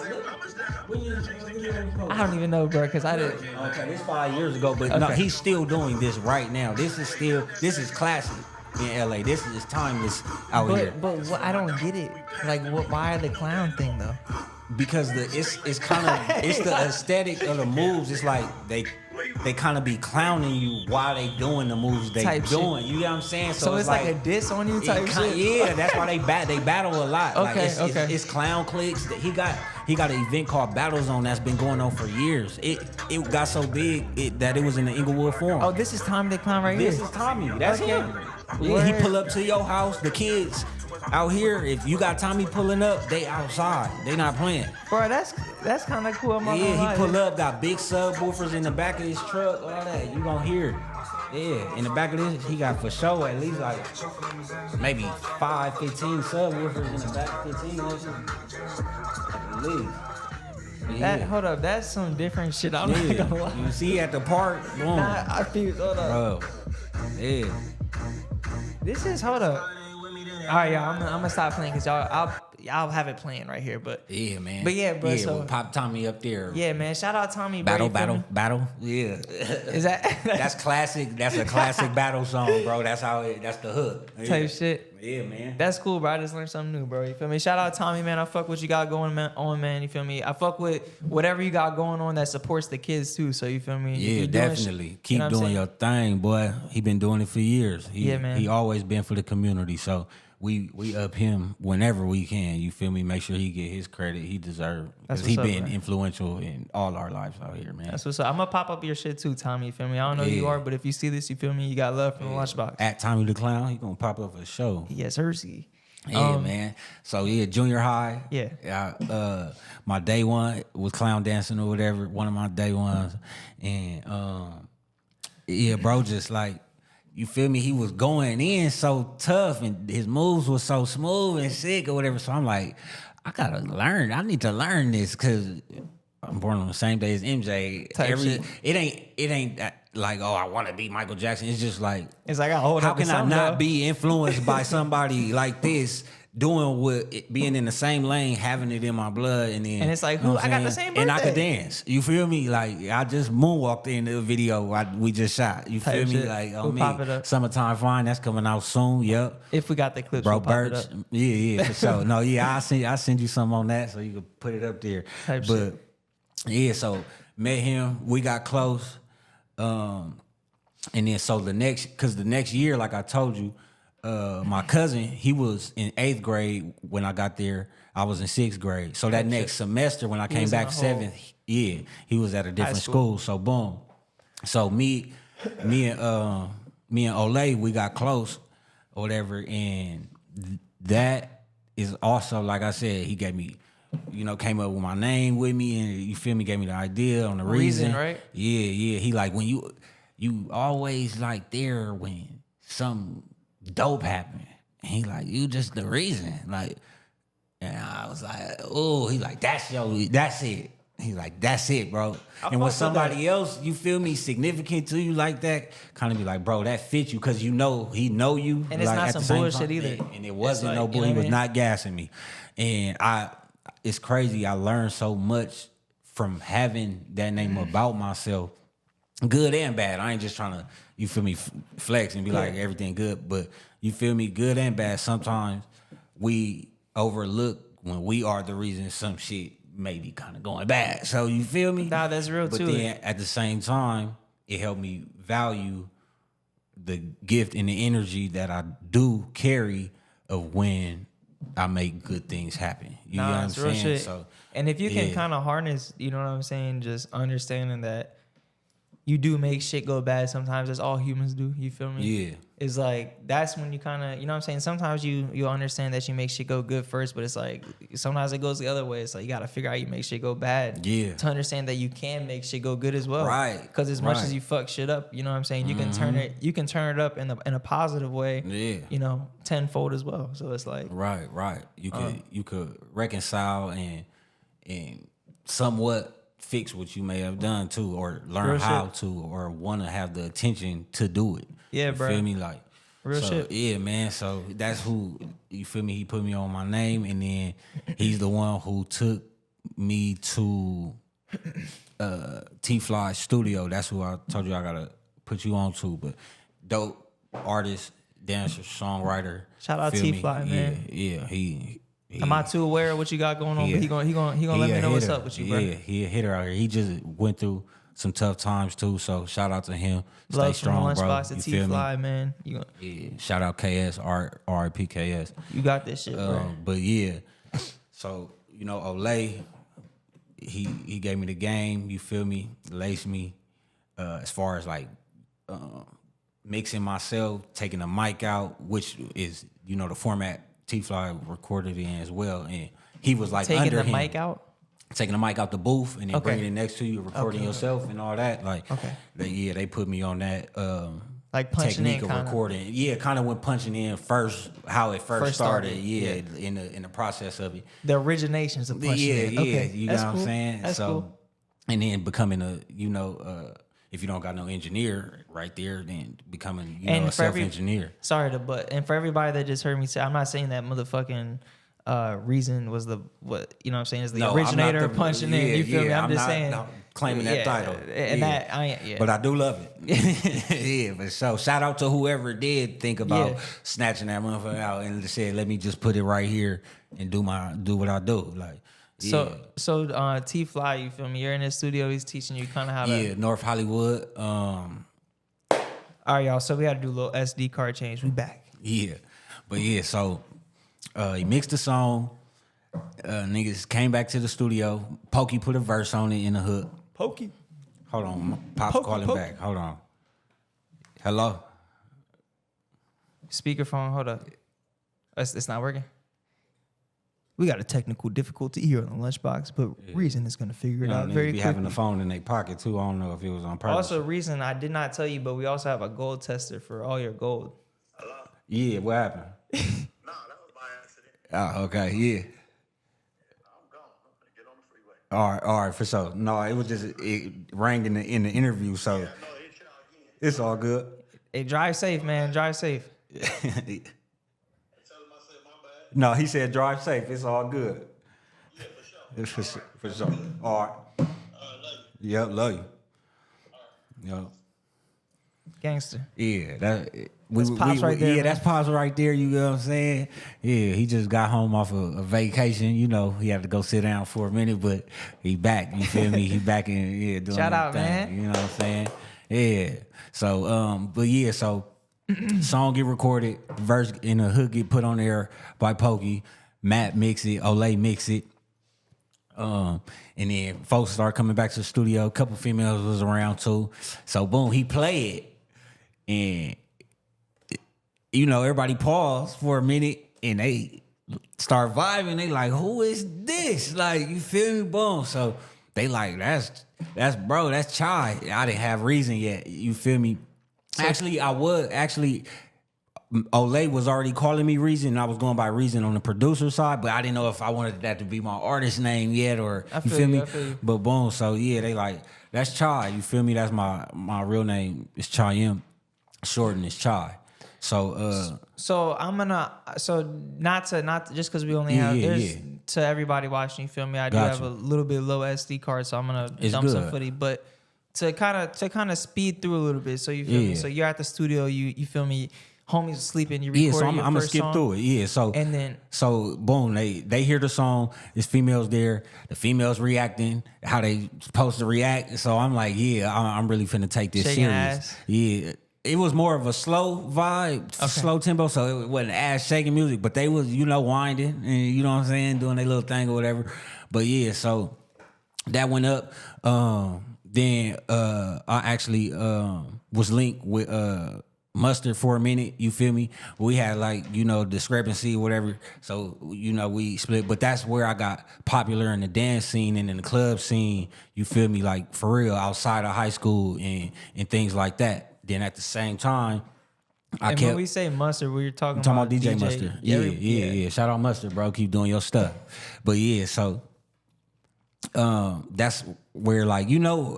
I don't even know, bro, because I didn't. Okay, this 5 years ago, but no, he's still doing this right now. This is classic in LA. This is timeless out here. But I don't get it. Like, why the clown thing though? Because it's kind of it's the aesthetic of the moves. It's like they kind of be clowning you while they doing the moves they doing. You know what I'm saying? So it's like a diss on you type shit. Yeah, that's why they battle a lot. Okay, like it's clown cliques. He got an event called Battle Zone that's been going on for years. It got so big that it was in the Inglewood Forum. Oh, this is Tommy the Clown right here. This is Tommy. That's him. Yeah, he pull up to your house. The kids. Out here, if you got Tommy pulling up, they outside. They not playing. Bro, that's kind of cool. He pull up, got big subwoofers in the back of his truck, all that. You gonna hear it. Yeah, in the back of this, he got for sure at least like maybe 5, 15 subwoofers in the back, 15 of them. At least. Yeah. Hold up, that's some different shit. I'm not gonna lie. You see at the park, boom. Nah, I feel, hold up. Bro, yeah. This is, hold up. All right, y'all, I'm gonna stop playing because y'all have it playing right here, but yeah, man. But yeah, bro. Yeah, so we'll pop Tommy up there. Yeah, man. Shout out Tommy. Bro, Battle. Yeah. Is that? That's classic. That's a classic battle song, bro. That's that's the hook. Yeah. Type shit. Yeah, man. That's cool, bro. I just learned something new, bro. You feel me? Shout out Tommy, man. I fuck what you got going on, man. You feel me? I fuck with whatever you got going on that supports the kids too. So you feel me? Yeah, definitely. Keep doing your thing, boy. He been doing it for years. Yeah, man. He always been for the community. So we up him whenever we can. You feel me? Make sure he get his credit he deserves. Because he been influential in all our lives out here, man. That's what's up. I'm gonna pop up your shit too, Tommy. You feel me? I don't know who you are, but if you see this, you feel me? You got love from the Lunchbox. At Tommy the Clown, he gonna pop up for the show. Yes, Hersey. Yeah, man. So yeah, junior high. Yeah. My day one was clown dancing or whatever. One of my day ones, and yeah, bro, just like. You feel me? He was going in so tough and his moves were so smooth and sick or whatever. So I'm like, I gotta learn. I need to learn this because I'm born on the same day as MJ. It ain't that like, oh, I want to be Michael Jackson. It's just like, how can I not be influenced by somebody like this? Doing being in the same lane, having it in my blood, and it's like, I got the same birthday. And I could dance. You feel me? Like I just moonwalked in the video we just shot. You feel me? Like on me, Summertime Fine. That's coming out soon. Yep. If we got the clips, bro, Birch. Yeah, for sure. No, yeah, I send you something on that so you can put it up there. Yeah, so met him. We got close, and then so the next year, like I told you. My cousin, he was in 8th grade when I got there. I was in 6th grade. So that next semester when I came back 7th, he was at a different school. So boom. So me and Ole, we got close or whatever. And that is also, like I said, he gave me, came up with my name with me and you feel me, gave me the idea on the reason. Right? Yeah. He like, when you always like there when some dope happened. And he like, you just the reason. Like, and I was like, oh, he like, that's it. He's like, that's it, bro. And when somebody else, you feel me, significant to you like that, kind of be like, bro, that fits you because he know you. And it's not some bullshit either. And it wasn't no bullshit. He was not gassing me. And it's crazy. I learned so much from having that name about myself. Good and bad. I ain't just trying to, you feel me, flex and be like everything good. But you feel me, good and bad. Sometimes we overlook when we are the reason some shit may be kind of going bad. So you feel me? Nah, that's real too. But then at the same time, it helped me value the gift and the energy that I do carry of when I make good things happen. You know what I'm saying? Shit. So, and if you can kind of harness, you know what I'm saying, just understanding that you do make shit go bad sometimes. That's all humans do. You feel me? Yeah. It's like, that's when you kind of, you know what I'm saying? Sometimes you'll understand that you make shit go good first, but it's like, sometimes it goes the other way. It's like, you got to figure out you make shit go bad. Yeah. To understand that you can make shit go good as well. Right. Because as much as you fuck shit up, you know what I'm saying? You can turn it up in a positive way. Yeah. Tenfold as well. So it's like. Right. You could reconcile and somewhat fix what you may have done too, or learn how to, or want to have the attention to do it. Yeah, bro. You feel me? Like real shit. Yeah, man. So that's who, you feel me? He put me on my name, and then he's the one who took me to T-Fly Studio. That's who I told you I gotta put you on to. But dope artist, dancer, songwriter. Shout out T-Fly, man. Yeah. Am I too aware of what you got going on? But he gonna let me know what's up with you, bro. Yeah, he a hitter out here. He just went through some tough times too. So shout out to him. Love Stay strong, from bro. Lunchbox to T-Fly, man. Yeah. Shout out KS, R.I.P. KS. You got this shit, bro. But yeah, so Ole, he gave me the game. You feel me? Laced me. As far as like mixing myself, taking the mic out, which is the format T-Fly recorded in as well, and he was like taking under the him. mic out. Taking the mic out the booth and then bringing it next to you, recording yourself and all that. Like, they put me on that. Like punching technique in of recording. Yeah, kind of when punching in first, how it first started. Yeah, in the process of it. The originations of punching in. Yeah, Okay. you know what I'm saying? That's cool. And then becoming if you don't got no engineer right there, then becoming, a self-engineer. And for everybody that just heard me say, I'm not saying that motherfucking Reason was the is the originator of punching in. You feel me? I'm just saying. Claiming that title. And but I do love it. Yeah, but so shout out to whoever did think about snatching that motherfucker out and said, let me just put it right here and do what I do. Like, So T Fly, you feel me? You're in the studio, he's teaching you kind of how to. Yeah, North Hollywood. All right, y'all. So we had to do a little SD card change. We back. Yeah. But yeah, so he mixed the song. Niggas came back to the studio. Pokey put a verse on it in the hook. Pokey. Hold on. Pop's calling back. Hold on. Hello? Speakerphone, hold up. It's not working? We got a technical difficulty here on the Lunchbox, but Reason is going to figure it out very quickly. Having the phone in their pocket, too. I don't know if it was on purpose. Also, Reason, I did not tell you, but we also have a gold tester for all your gold. Hello? Yeah, what happened? No, that was by accident. Oh, okay, yeah. I'm gone. I'm going to get on the freeway. All right, for sure. No, it was just, it rang in the interview, so No, it's y'all again. it's all good. Hey, drive safe, man. Drive safe. Tell him I said my bad. No, he said drive safe. It's all good. Yeah, for sure. It's for sure. All right. Love you. Yep, love you. Yep. Gangster. Yeah, That's Pops right there, Yeah, man. that's Pops right there. You know what I'm saying? Yeah, he just got home off a vacation. You know, he had to go sit down for a minute, but he back. You feel me? He back in doing Shout out, thing, man. You know what I'm saying? Yeah. So, but yeah, so song get recorded, verse in the hook get put on there by Pokey. Matt mix it, Olay mix it. And then folks start coming back to the studio. A couple females was around too. So boom, he played it. And everybody paused for a minute and they start vibing. They like, who is this? Like, you feel me? Boom. So they like, that's bro, that's Chai. I didn't have Reason yet. You feel me? Olay was already calling me Reason. I was going by Reason on the producer side, but I didn't know if I wanted that to be my artist name yet or you feel me? I feel you. But boom, so yeah, they like, that's Chai. You feel me? That's my real name. It's Chayim. Shortened is Chai. So not just because we only have to everybody watching, you feel me? I do have a little bit low SD card, so I'm gonna dump some footy, but to kind of speed through a little bit, so you feel me? So you're at the studio, you feel me? Homies are sleeping, you record so I'm gonna skip through it. Yeah, so boom, they hear the song. There's females there. The females reacting how they supposed to react. So I'm like, I'm really finna take this Shaking serious. ass. Yeah. It was more of a slow vibe, slow tempo, so it wasn't ass shaking music, but they was, winding and you know what I'm saying, doing their little thing or whatever. But yeah, so that went up. Then I actually was linked with Mustard for a minute, you feel me? We had discrepancy or whatever, so we split. But that's where I got popular in the dance scene and in the club scene, you feel me? Like for real, outside of high school and things like that. Then at the same time, when we say Mustard, we're talking about DJ Mustard. Yeah. Shout out Mustard, bro. Keep doing your stuff. But yeah, so that's where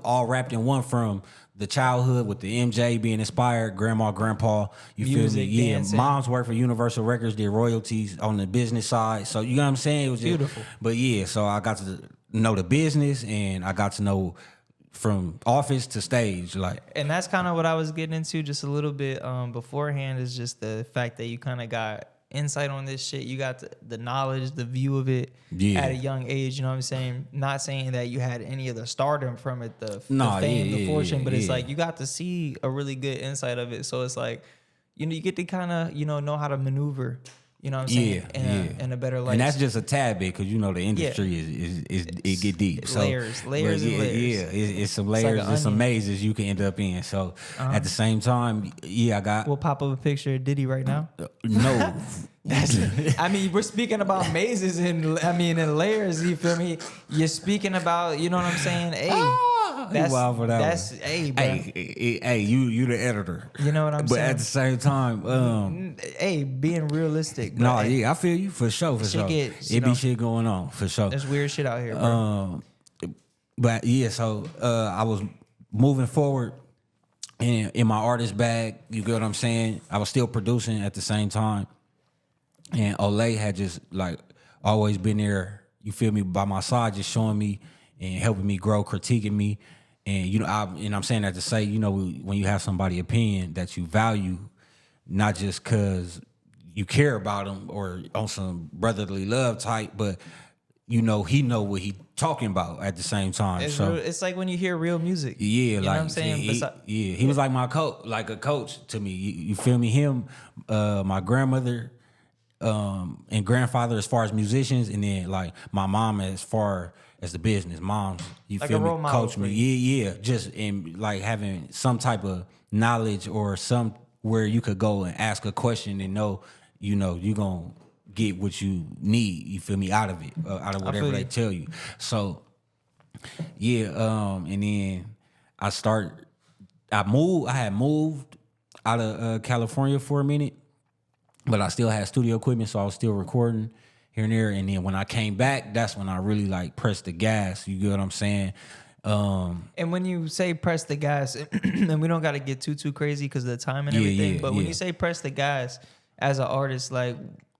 all wrapped in one, from the childhood with the MJ being inspired, grandma, grandpa, you music, feel me? Yeah, dancing. Mom's worked for Universal Records, did royalties on the business side. So you know what I'm saying? It was beautiful. But yeah, so I got to know the business and I got to know from office to stage, and that's kind of what I was getting into just a little bit beforehand, is just the fact that you kind of got insight on this shit. You got the knowledge, the view of it at a young age. You know what I'm saying? Not saying that you had any of the stardom from it, the fame, the fortune, but it's like you got to see a really good insight of it. So it's like, you get to kind of know how to maneuver. You know what I'm saying? In a better light. And that's just a tad bit, because the industry is it get deep. So, layers and layers. Yeah, it's some layers, it's some mazes you can end up in. So at the same time, I got. We'll pop up a picture of Diddy right now. No. We're speaking about mazes and layers. You feel me? You're speaking about, you know what I'm saying? Hey, He wild for that that's one. hey, bro. Hey, you the editor. You know what I'm but saying? But at the same time, hey, being realistic. Bro. No, yeah, I feel you for sure. It be shit going on for sure. There's weird shit out here, bro. But yeah, so I was moving forward in my artist bag. You get what I'm saying? I was still producing at the same time, and Olay had just like always been there. You feel me, by my side, just showing me and helping me grow, critiquing me, and you know, I'm saying that to say, you know, when you have somebody's opinion that you value, not just because you care about them or on some brotherly love type, but you know, he know what he talking about at the same time. It's like when you hear real music. Yeah, you like know what I'm saying? He was like my coach, like a coach to me. You feel me? Him, my grandmother, and grandfather as far as musicians, and then like my mom as far as the business. Moms, you like feel a role me? model Coach me. Yeah. Just in like having some type of knowledge or some where you could go and ask a question and know, you know, you gonna get what you need, you feel me, out of it, out of whatever they tell you. So, yeah, and then I had moved out of California for a minute, but I still had studio equipment, so I was still recording here and there. And then when I came back, that's when I really like pressed the gas, you get what I'm saying? And when you say press the gas, and we don't got to get too crazy because of the time and everything, but when you say press the gas as an artist, like,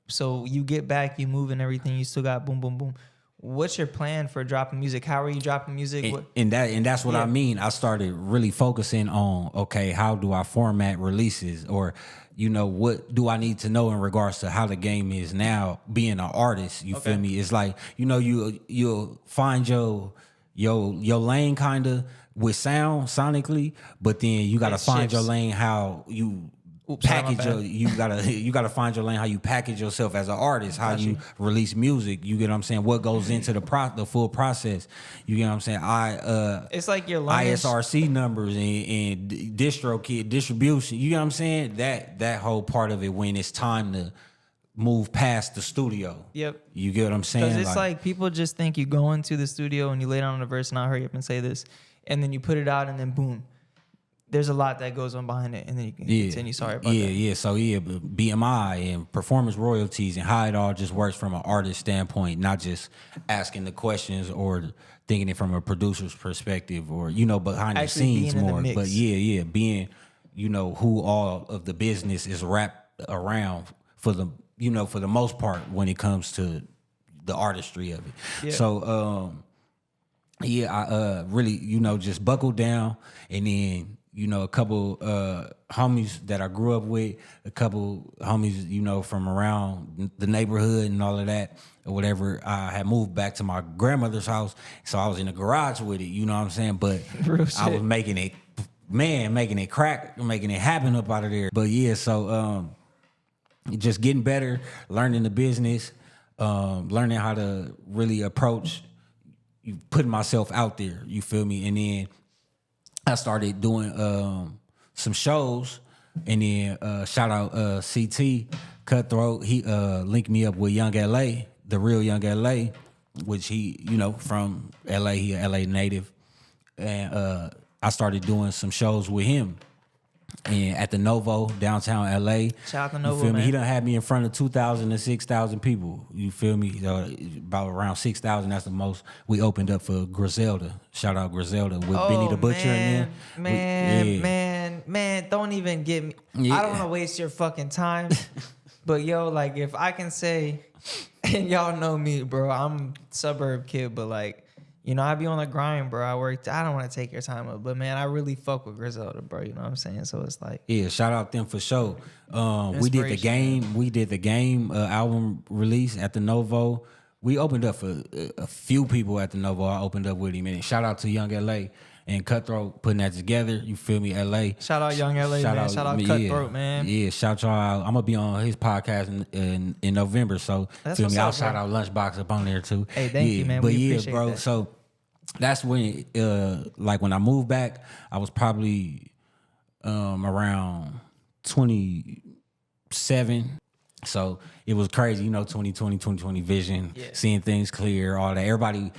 so you get back, you move and everything, you still got boom, boom, boom. What's your plan for dropping music? How are you dropping music? And that's what I mean. I started really focusing on, okay, how do I format releases? Or, you know, what do I need to know in regards to how the game is now being an artist? You feel me? It's like, you know, you'll find your lane kind of with sonically, but then you got to find your lane how you package you gotta find your lane, how you package yourself as an artist, how you release music. You get what I'm saying? What goes into the full process? You get what I'm saying? It's like your lines, ISRC numbers and distro kit distribution. You get what I'm saying? That whole part of it when it's time to move past the studio. Yep. You get what I'm saying? Because it's like people just think you go into the studio and you lay down on a verse and I'll hurry up and say this, and then you put it out and then boom. There's a lot that goes on behind it, and then you can continue. Sorry about that. Yeah. So BMI and performance royalties and how it all just works from an artist standpoint, not just asking the questions or thinking it from a producer's perspective or, you know, behind the scenes more. But being, you know, who all of the business is wrapped around for the, you know, for the most part when it comes to the artistry of it. Yeah. So, I really, you know, just buckled down, and then, you know, a couple homies that I grew up with, a couple homies, you know, from around the neighborhood and all of that or whatever. I had moved back to my grandmother's house, so I was in the garage with it, you know what I'm saying? But I was making it crack, making it happen up out of there. But yeah, so just getting better, learning the business, learning how to really approach, putting myself out there, you feel me? And then I started doing some shows, and then shout out CT Cutthroat. He linked me up with Young LA, the real Young LA, which he, you know, from LA, he a LA native. And I started doing some shows with him. And at the Novo, downtown LA. Shout out to Novo, you feel me? Man. He done had me in front of 2,000 to 6,000 people. You feel me? About around 6,000, that's the most. We opened up for Griselda. Shout out Griselda with Benny the Butcher in there. Man, don't even get me. Yeah. I don't want to waste your fucking time. But yo, like, if I can say, and y'all know me, bro, I'm suburb kid, but like, you know, I be on the grind, bro. I don't want to take your time up, but man, I really fuck with Griselda, bro. You know what I'm saying? So it's like, yeah, shout out them for sure. We did the game album release at the Novo. We opened up for a few people at the Novo. I opened up with him, and shout out to Young LA and Cutthroat putting that together. You feel me, LA? Shout out Young LA, man. Shout out Cutthroat, man. Yeah, shout y'all out. I'm gonna be on his podcast in November, so that's feel me. I'll up, shout out Lunchbox up on there too. Hey, thank you, man. But we appreciate bro. That. So that's when, like when I moved back, I was probably around 27. So it was crazy, you know, 2020 vision, seeing things clear, all that. Everybody,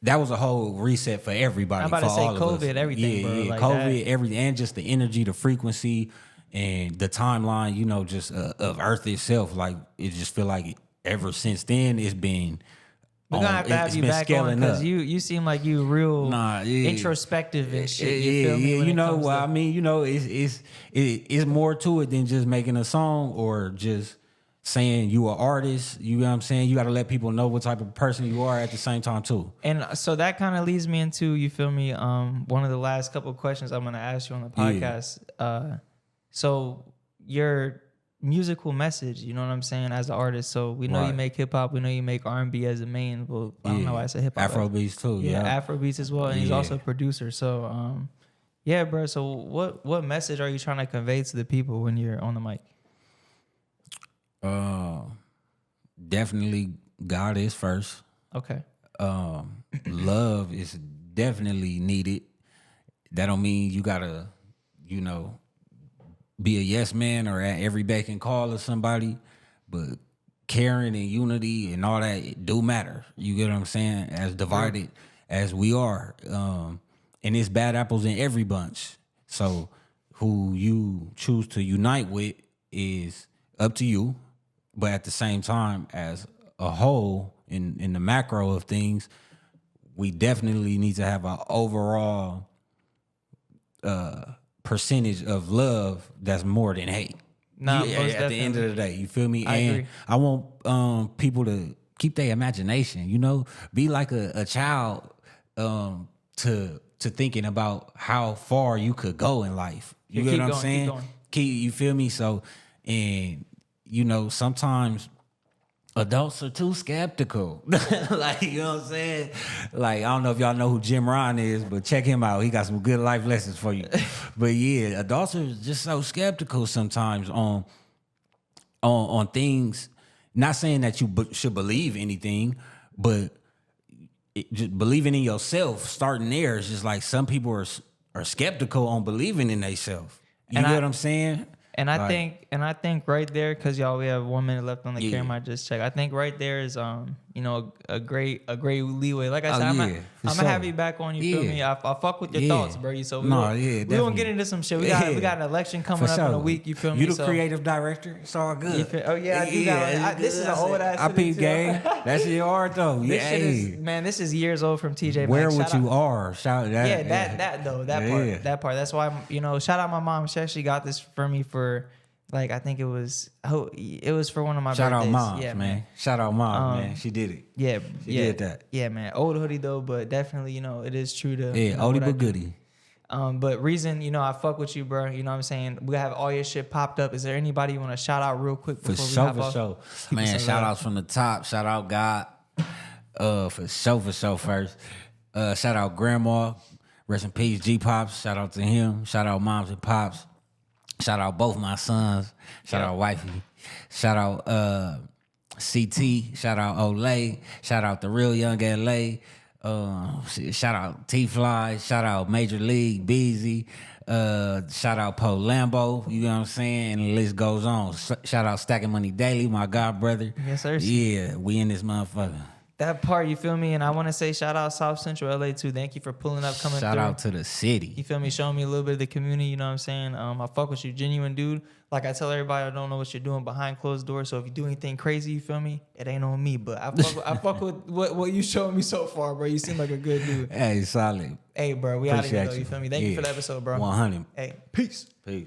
that was a whole reset for everybody. I'm about for to say all COVID, of us. everything, bro. Like COVID, that. everything, and just the energy, the frequency, and the timeline. You know, just of Earth itself. Like it just feel like ever since then it's been. We're gonna have to have you back on because you seem like you real introspective and shit. You feel me? You know what I mean? You know, it's more to it than just making a song or just saying you an artist. You know what I'm saying? You got to let people know what type of person you are at the same time too. And so that kind of leads me into, you feel me? One of the last couple of questions I'm gonna ask you on the podcast. So your musical message, you know what I'm saying, as an artist. So we know you make hip hop, we know you make R&B as a main. Well, I don't know why I said hip hop. Afrobeats too. Yeah, Afrobeats as well, and he's also a producer. So yeah, bro. So what message are you trying to convey to the people when you're on the mic? Definitely God is first. Okay. Love is definitely needed. That don't mean you gotta, you know, be a yes man or at every beck and call of somebody, but caring and unity and all that, it do matter. You get what I'm saying? As divided as we are. And it's bad apples in every bunch. So who you choose to unite with is up to you. But at the same time, as a whole, in the macro of things, we definitely need to have an overall percentage of love that's more than hate. Nah, at the end of the day, you feel me? I agree. I want people to keep their imagination. You know, be like a child to thinking about how far you could go in life. You get what I'm saying? You feel me? So, and you know, sometimes adults are too skeptical. Like, you know what I'm saying? Like, I don't know if y'all know who Jim Ryan is, but check him out. He got some good life lessons for you. But yeah, adults are just so skeptical sometimes on things. Not saying that you should believe anything, but just believing in yourself, starting there is just like some people are skeptical on believing in themselves. You know what I'm saying? And I think right there, because y'all, we have 1 minute left on the camera. I just checked. I think right there is you know, a great leeway. Like I said, I'm gonna have you back on. You feel me? I fuck with your thoughts, bro. So we gonna get into some shit. We got an election coming up in a week. You feel me? You the creative director. It's all good. Oh yeah, I do got. This is an old ass. I peep game. That's your art though. This is years old from TJ. Where what you are? Shout that. Yeah, that part. That's why, you know, shout out my mom. She actually got this for me for. Like, I think it was for one of my birthdays. Shout out mom, man. Shout out mom, man. She did it. Yeah, she did that. Yeah, man. Old hoodie though, but definitely, you know, it is true to oldie but goodie. But reason, you know, I fuck with you, bro. You know what I'm saying? We have all your shit popped up. Is there anybody you want to shout out real quick before we hop off? For sure. Man, shout outs from the top. Shout out God. For sure first. Shout out Grandma. Rest in peace, G Pops. Shout out to him. Shout out Moms and Pops. Shout out both my sons. Shout out Wifey. Shout out CT. Shout out Olay. Shout out the real young LA. Shout out T-Fly. Shout out Major League Beezy. Shout out Poe Lambo. You know what I'm saying? And the list goes on. Shout out Stacking Money Daily, my god brother. Yes, sir. Yeah, we in this motherfucker. That part, you feel me? And I want to say shout out South Central LA too. Thank you for pulling up, coming through. Shout out to the city. You feel me? Showing me a little bit of the community, you know what I'm saying? I fuck with you, genuine dude. Like I tell everybody, I don't know what you're doing behind closed doors. So if you do anything crazy, you feel me? It ain't on me. But I fuck with what you showed me so far, bro. You seem like a good dude. Hey, solid. Hey, bro, we out of here though, you feel me? Thank you for the episode, bro. 100. Hey, peace. Peace.